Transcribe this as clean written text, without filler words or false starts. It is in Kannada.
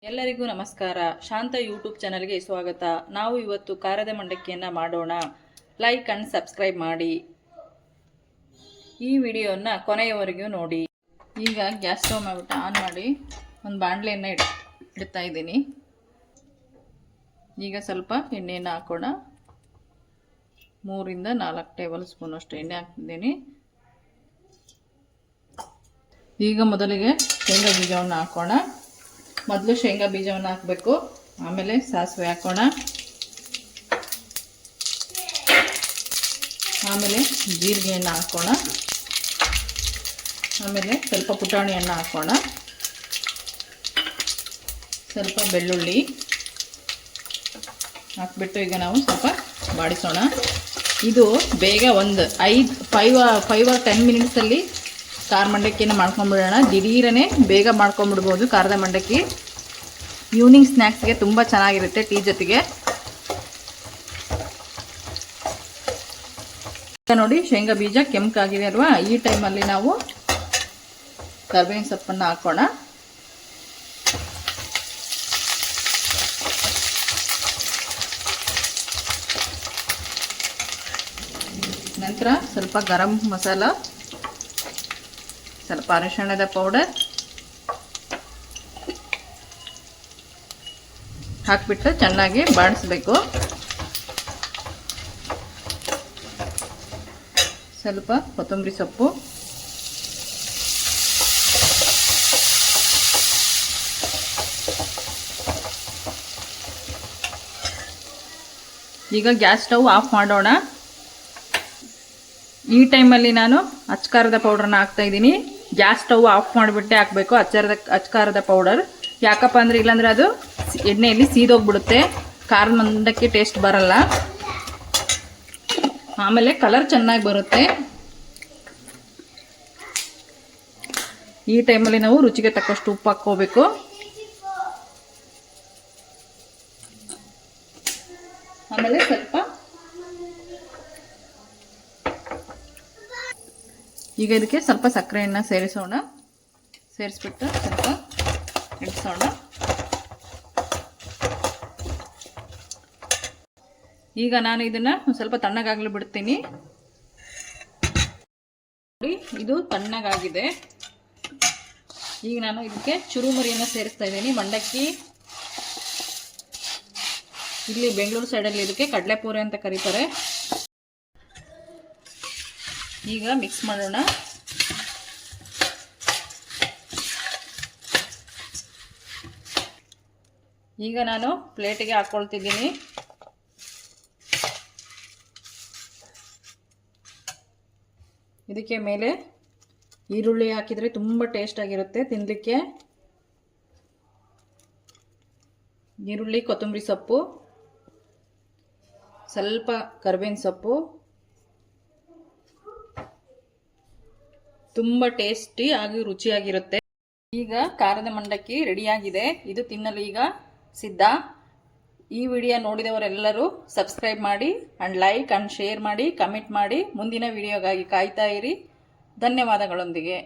ಎಲ್ಲರಿಗೂ ನಮಸ್ಕಾರ. ಶಾಂತ ಯೂಟ್ಯೂಬ್ ಚಾನಲ್ಗೆ ಸ್ವಾಗತ. ನಾವು ಇವತ್ತು ಖಾರದ ಮಂಡಕ್ಕಿಯನ್ನು ಮಾಡೋಣ. ಲೈಕ್ ಅಂಡ್ ಸಬ್ಸ್ಕ್ರೈಬ್ ಮಾಡಿ. ಈ ವಿಡಿಯೋನ ಕೊನೆಯವರೆಗೂ ನೋಡಿ. ಈಗ ಗ್ಯಾಸ್ ಸ್ಟವ್ ಮಾಡಿಬಿಟ್ಟು ಆನ್ ಮಾಡಿ ಒಂದು ಬಾಣಲೆಯನ್ನು ಇಡ್ತಾ ಇದ್ದೀನಿ. ಈಗ ಸ್ವಲ್ಪ ಎಣ್ಣೆಯನ್ನು ಹಾಕೋಣ. 3 ರಿಂದ 4 ಟೇಬಲ್ ಸ್ಪೂನ್ ಅಷ್ಟು ಎಣ್ಣೆ ಹಾಕ್ತಿದ್ದೀನಿ. ಈಗ ಮೊದಲಿಗೆ ಶೇಂಗಾ ಬೀಜವನ್ನು ಹಾಕೋಣ. ಮೊದಲು ಶೇಂಗಾ ಬೀಜವನ್ನು ಹಾಕಬೇಕು, ಆಮೇಲೆ ಸಾಸಿವೆ ಹಾಕೋಣ, ಆಮೇಲೆ ಜೀರಿಗೆಯನ್ನು ಹಾಕೋಣ, ಆಮೇಲೆ ಸ್ವಲ್ಪ ಪುಟಾಣಿಯನ್ನು ಹಾಕೋಣ, ಸ್ವಲ್ಪ ಬೆಳ್ಳುಳ್ಳಿ ಹಾಕ್ಬಿಟ್ಟು ಈಗ ನಾವು ಸ್ವಲ್ಪ ಬಾಡಿಸೋಣ. ಇದು ಬೇಗ ಒಂದು 5 or 10 ಮಿನಿಟ್ಸಲ್ಲಿ ಖಾರ ಮಂಡಕ್ಕಿಯನ್ನು ಮಾಡ್ಕೊಂಡ್ಬಿಡೋಣ. ದಿಢೀರನೇ ಬೇಗ ಮಾಡ್ಕೊಂಡ್ಬಿಡ್ಬೋದು ಖಾರದ ಮಂಡಕ್ಕಿ. ಈವ್ನಿಂಗ್ ಸ್ನ್ಯಾಕ್ಸ್ಗೆ ತುಂಬ ಚೆನ್ನಾಗಿರುತ್ತೆ ಟೀ ಜೊತೆಗೆ. ನೋಡಿ ಶೇಂಗಾ ಬೀಜ ಕೆಂಪಾಗಿದೆ ಅಲ್ವಾ, ಈ ಟೈಮಲ್ಲಿ ನಾವು ಕರಿಬೇವಿನ ಸೊಪ್ಪನ್ನು ಹಾಕೋಣ. ನಂತರ ಸ್ವಲ್ಪ ಗರಂ ಮಸಾಲ, ಸ್ವಲ್ಪ ಅರಿಶಿಣದ ಪೌಡರ್ ಹಾಕ್ಬಿಟ್ಟು ಚೆನ್ನಾಗಿ ಬಾಡಿಸ್ಬೇಕು. ಸ್ವಲ್ಪ ಕೊತ್ತಂಬರಿ ಸೊಪ್ಪು, ಈಗ ಗ್ಯಾಸ್ ಸ್ಟವ್ ಆಫ್ ಮಾಡೋಣ. ಈ ಟೈಮಲ್ಲಿ ನಾನು ಅಚ್ಕಾರದ ಪೌಡರ್ನ ಹಾಕ್ತಾ ಇದ್ದೀನಿ. ಗ್ಯಾಸ್ ಸ್ಟವ್ ಆಫ್ ಮಾಡಿಬಿಟ್ಟೆ ಹಾಕಬೇಕು ಅಚ್ಕಾರದ ಪೌಡರ್. ಯಾಕಪ್ಪ ಅಂದರೆ ಇಲ್ಲಾಂದರೆ ಅದು ಎಣ್ಣೆಯಲ್ಲಿ ಸೀದೋಗ್ಬಿಡುತ್ತೆ, ಖಾರದ ಮಂಡಕ್ಕಿ ಟೇಸ್ಟ್ ಬರಲ್ಲ. ಆಮೇಲೆ ಕಲರ್ ಚೆನ್ನಾಗಿ ಬರುತ್ತೆ. ಈ ಟೈಮಲ್ಲಿ ನಾವು ರುಚಿಗೆ ತಕ್ಕಷ್ಟು ಉಪ್ಪು ಹಾಕ್ಕೋಬೇಕು. ಆಮೇಲೆ ಸ್ವಲ್ಪ ಈಗ ಇದಕ್ಕೆ ಸ್ವಲ್ಪ ಸಕ್ಕರೆಯನ್ನು ಸೇರಿಸ್ಬಿಟ್ಟು ಸ್ವಲ್ಪ ಇಳಿಸೋಣ. ಈಗ ನಾನು ಇದನ್ನು ಸ್ವಲ್ಪ ತಣ್ಣಗಾಗಲು ಬಿಡ್ತೀನಿ. ನೋಡಿ, ಇದು ತಣ್ಣಗಾಗಿದೆ. ಈಗ ನಾನು ಇದಕ್ಕೆ ಚುರುಮುರಿಯನ್ನು ಸೇರಿಸ್ತಾ ಇದ್ದೀನಿ. ಮಂಡಕ್ಕಿ ಇಲ್ಲಿ ಬೆಂಗಳೂರು ಸೈಡಲ್ಲಿ ಇದಕ್ಕೆ ಕಡಲೆಪೂರಿ ಅಂತ ಕರೀತಾರೆ. ಈಗ ಮಿಕ್ಸ್ ಮಾಡೋಣ. ಈಗ ನಾನು ಪ್ಲೇಟಿಗೆ ಹಾಕ್ಕೊಳ್ತಿದ್ದೀನಿ. ಇದಕ್ಕೆ ಮೇಲೆ ಈರುಳ್ಳಿ ಹಾಕಿದರೆ ತುಂಬ ಟೇಸ್ಟ್ ಆಗಿರುತ್ತೆ ತಿನ್ನಲಿಕ್ಕೆ. ಈರುಳ್ಳಿ, ಕೊತ್ತಂಬರಿ ಸೊಪ್ಪು, ಸ್ವಲ್ಪ ಕರಿಬೇವಿನ ಸೊಪ್ಪು, ತುಂಬ ಟೇಸ್ಟಿ ಆಗಿ ರುಚಿಯಾಗಿರುತ್ತೆ. ಈಗ ಖಾರದ ಮಂಡಕ್ಕಿ ರೆಡಿಯಾಗಿದೆ. ಇದು ತಿನ್ನಲು ಈಗ ಸಿದ್ಧ. ಈ ವಿಡಿಯೋ ನೋಡಿದವರೆಲ್ಲರೂ ಸಬ್ಸ್ಕ್ರೈಬ್ ಮಾಡಿ ಅಂಡ್ ಲೈಕ್ ಅಂಡ್ ಶೇರ್ ಮಾಡಿ, ಕಮೆಂಟ್ ಮಾಡಿ. ಮುಂದಿನ ವಿಡಿಯೋಗಾಗಿ ಕಾಯ್ತಾ ಇರಿ. ಧನ್ಯವಾದಗಳೊಂದಿಗೆ.